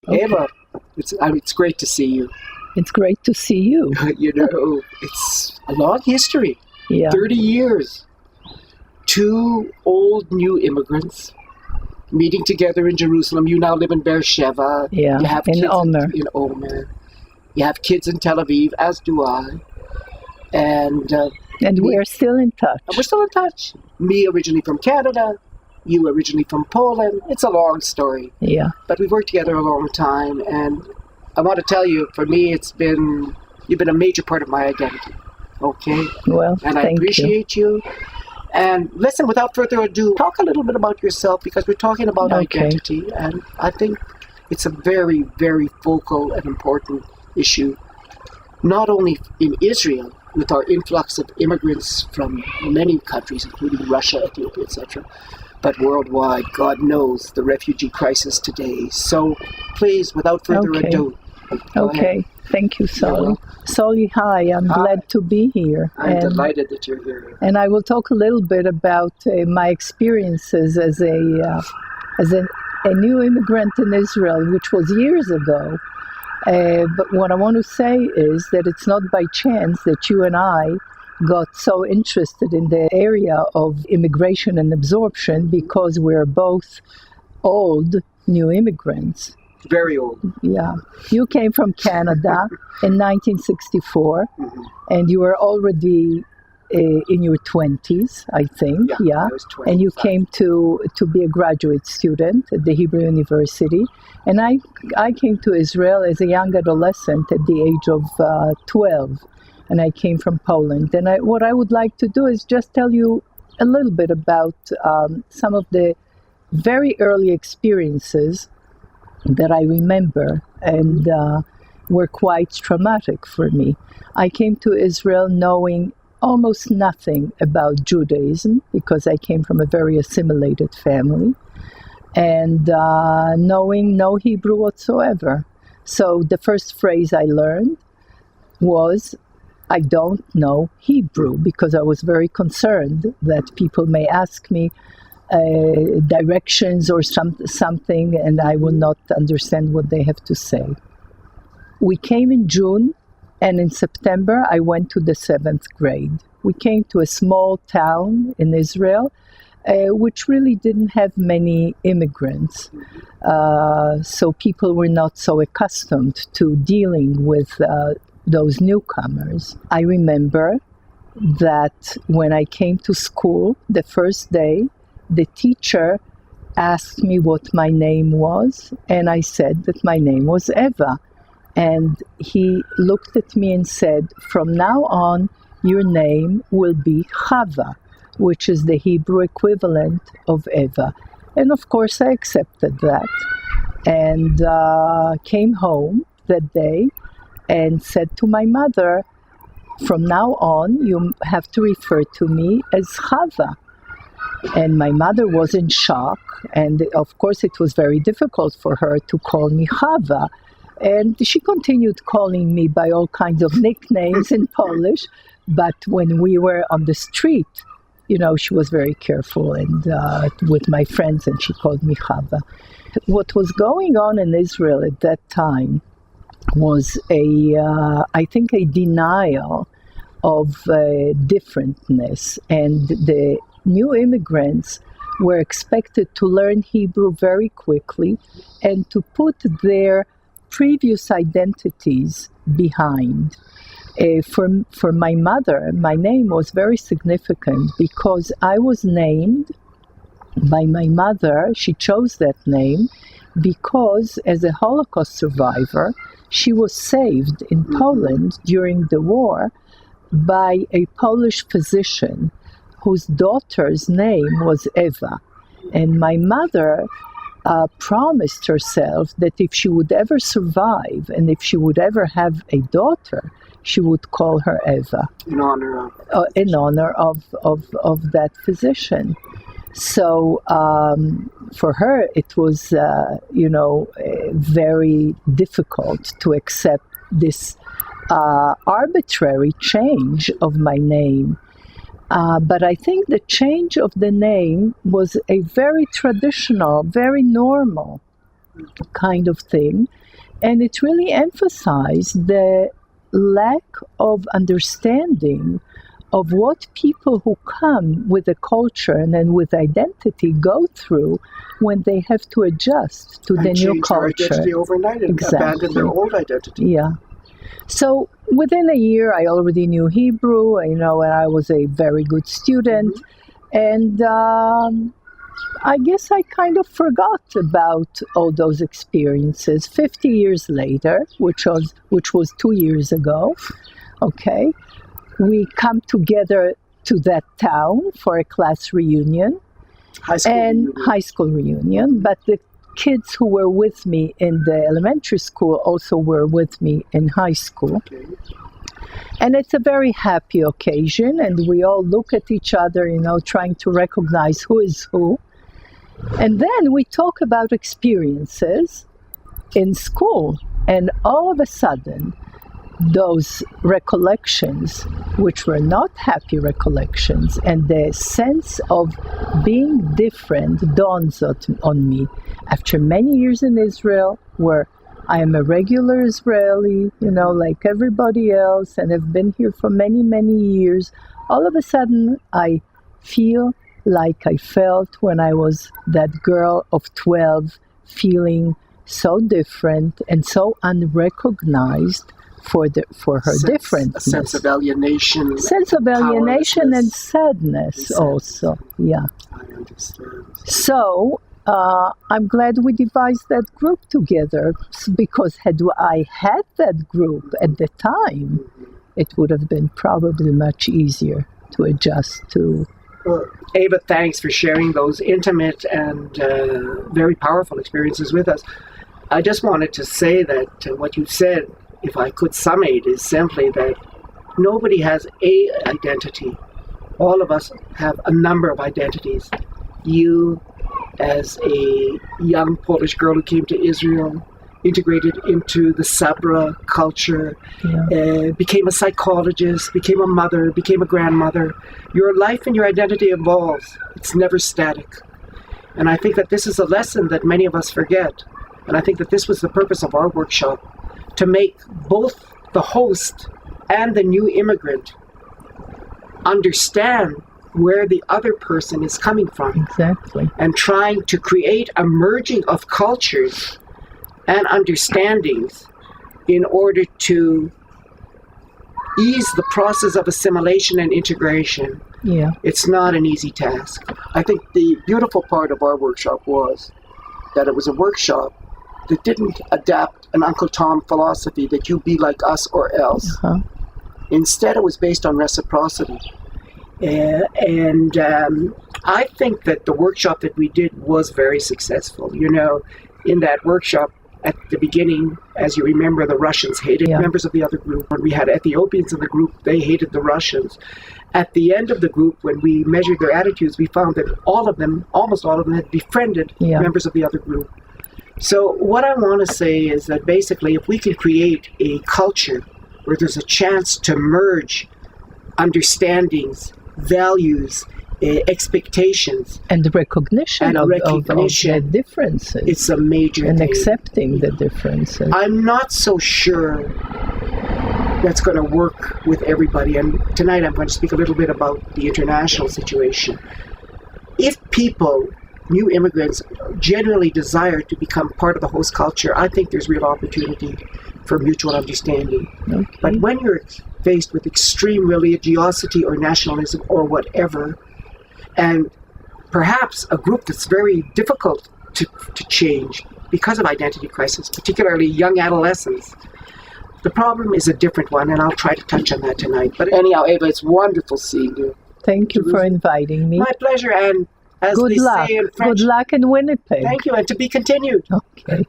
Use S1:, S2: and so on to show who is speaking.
S1: Okay.
S2: Eva, it's great to see you.
S1: It's great to see you.
S2: It's a long history.
S1: Yeah.
S2: 30 years. 2 old new immigrants meeting together in Jerusalem. You now live in Beersheba.
S1: Yeah,
S2: You have
S1: in
S2: kids
S1: Omer.
S2: in Omer. You have kids in Tel Aviv, as do I. And
S1: we're still in touch.
S2: we're still in touch. Me originally from Canada. You originally from Poland. It's a long story.
S1: Yeah.
S2: But we've worked together a long time, and I want to tell you, for me, you've been a major part of my identity. Okay?
S1: Well,
S2: And I
S1: thank you.
S2: appreciate you. And listen, without further ado, talk a little bit about yourself, because we're talking about
S1: Okay.
S2: identity, and I think it's a very, very focal and important issue, not only in Israel, with our influx of immigrants from many countries, including Russia, Ethiopia, etc., but worldwide. God knows the refugee crisis today. So please, without further
S1: Okay.
S2: ado, go ahead.
S1: Okay. Thank you, Solly.
S2: welcome.
S1: Solly, hi. I'm
S2: Hi.
S1: glad to be here.
S2: I'm delighted that you're here.
S1: And I will talk a little bit about my experiences as a new immigrant in Israel, which was years ago. But what I want to say is that it's not by chance that you and I got so interested in the area of immigration and absorption, because we're both old new immigrants.
S2: Very old.
S1: Yeah. You came from Canada in 1964, and you were already in your 20s, I think.
S2: Yeah, I was 20.
S1: And you came to be a graduate student at the Hebrew University. And I came to Israel as a young adolescent at the age of 12. And I came from Poland. And what I would like to do is just tell you a little bit about some of the very early experiences that I remember, and were quite traumatic for me. I came to Israel knowing almost nothing about Judaism, because I came from a very assimilated family, and knowing no Hebrew whatsoever. So the first phrase I learned was, I don't know Hebrew, because I was very concerned that people may ask me directions or something, and I will not understand what they have to say. We came in June, and in September I went to the 7th grade. We came to a small town in Israel, which really didn't have many immigrants. So people were not so accustomed to dealing with those newcomers. I remember that when I came to school the first day, the teacher asked me what my name was, and I said that my name was Eva. And he looked at me and said, from now on, your name will be Chava, which is the Hebrew equivalent of Eva. And of course, I accepted that, and came home that day and said to my mother, from now on, you have to refer to me as Chava. And my mother was in shock, and of course it was very difficult for her to call me Chava. And she continued calling me by all kinds of nicknames in Polish, but when we were on the street, she was very careful, and with my friends, and she called me Chava. What was going on in Israel at that time was I think a denial of differentness, and the new immigrants were expected to learn Hebrew very quickly and to put their previous identities behind. For my mother, my name was very significant, because I was named by my mother. She chose that name because, as a Holocaust survivor, she was saved in Poland during the war by a Polish physician whose daughter's name was Eva. And my mother promised herself that if she would ever survive, and if she would ever have a daughter, she would call her Eva.
S2: In honor
S1: of that physician. So for her, it was, very difficult to accept this arbitrary change of my name. But I think the change of the name was a very traditional, very normal kind of thing. And it really emphasized the lack of understanding of what people who come with a culture and then with identity go through when they have to adjust to the new culture.
S2: Their identity overnight and abandon their old identity.
S1: Yeah. So within a year, I already knew Hebrew, and I was a very good student. And I guess I kind of forgot about all those experiences. 50 years later, which was 2 years ago, okay, we come together to that town for a class reunion. High school reunion. But the kids who were with me in the elementary school also were with me in high school.
S2: Okay.
S1: And it's a very happy occasion, and we all look at each other, trying to recognize who is who. And then we talk about experiences in school, and all of a sudden, those recollections, which were not happy recollections, and the sense of being different dawns on me after many years in Israel, where I am a regular Israeli, like everybody else, and have been here for many, many years. All of a sudden, I feel like I felt when I was that girl of 12, feeling so different and so unrecognized for her difference.
S2: A sense of alienation.
S1: And sadness also. Yeah.
S2: I understand.
S1: So I'm glad we devised that group together, because had I had that group at the time, it would have been probably much easier to adjust to.
S2: Well, Eva, thanks for sharing those intimate and very powerful experiences with us. I just wanted to say that what you said, if I could summate, is simply that nobody has a identity. All of us have a number of identities. You, as a young Polish girl who came to Israel, integrated into the Sabra culture, became a psychologist, became a mother, became a grandmother. Your life and your identity evolves. It's never static. And I think that this is a lesson that many of us forget. And I think that this was the purpose of our workshop, to make both the host and the new immigrant understand where the other person is coming from.
S1: Exactly.
S2: And trying to create a merging of cultures and understandings in order to ease the process of assimilation and integration.
S1: Yeah.
S2: It's not an easy task. I think the beautiful part of our workshop was that it was a workshop that didn't adapt an Uncle Tom philosophy that you be like us or else.
S1: Uh-huh.
S2: Instead, it was based on reciprocity. And I think that the workshop that we did was very successful. In that workshop, at the beginning, as you remember, the Russians hated members of the other group. When we had Ethiopians in the group, they hated the Russians. At the end of the group, when we measured their attitudes, we found that almost all of them had befriended members of the other group. So what I want to say is that basically, if we can create a culture where there's a chance to merge understandings, values, expectations,
S1: and the recognition of the differences.
S2: It's a major
S1: and
S2: thing.
S1: Accepting the differences.
S2: I'm not so sure that's going to work with everybody. And tonight I'm going to speak a little bit about the international situation. If people, new immigrants, generally desire to become part of the host culture, I think there's real opportunity for mutual understanding.
S1: Okay.
S2: But when you're faced with extreme religiosity or nationalism or whatever, and perhaps a group that's very difficult to change because of identity crisis, particularly young adolescents, the problem is a different one, and I'll try to touch on that tonight. But anyhow, Eva, it's wonderful seeing you.
S1: Thank you for inviting me.
S2: My pleasure, and as
S1: good
S2: they
S1: luck.
S2: say in French,
S1: good luck in Winnipeg.
S2: Thank you, and to be continued.
S1: Okay.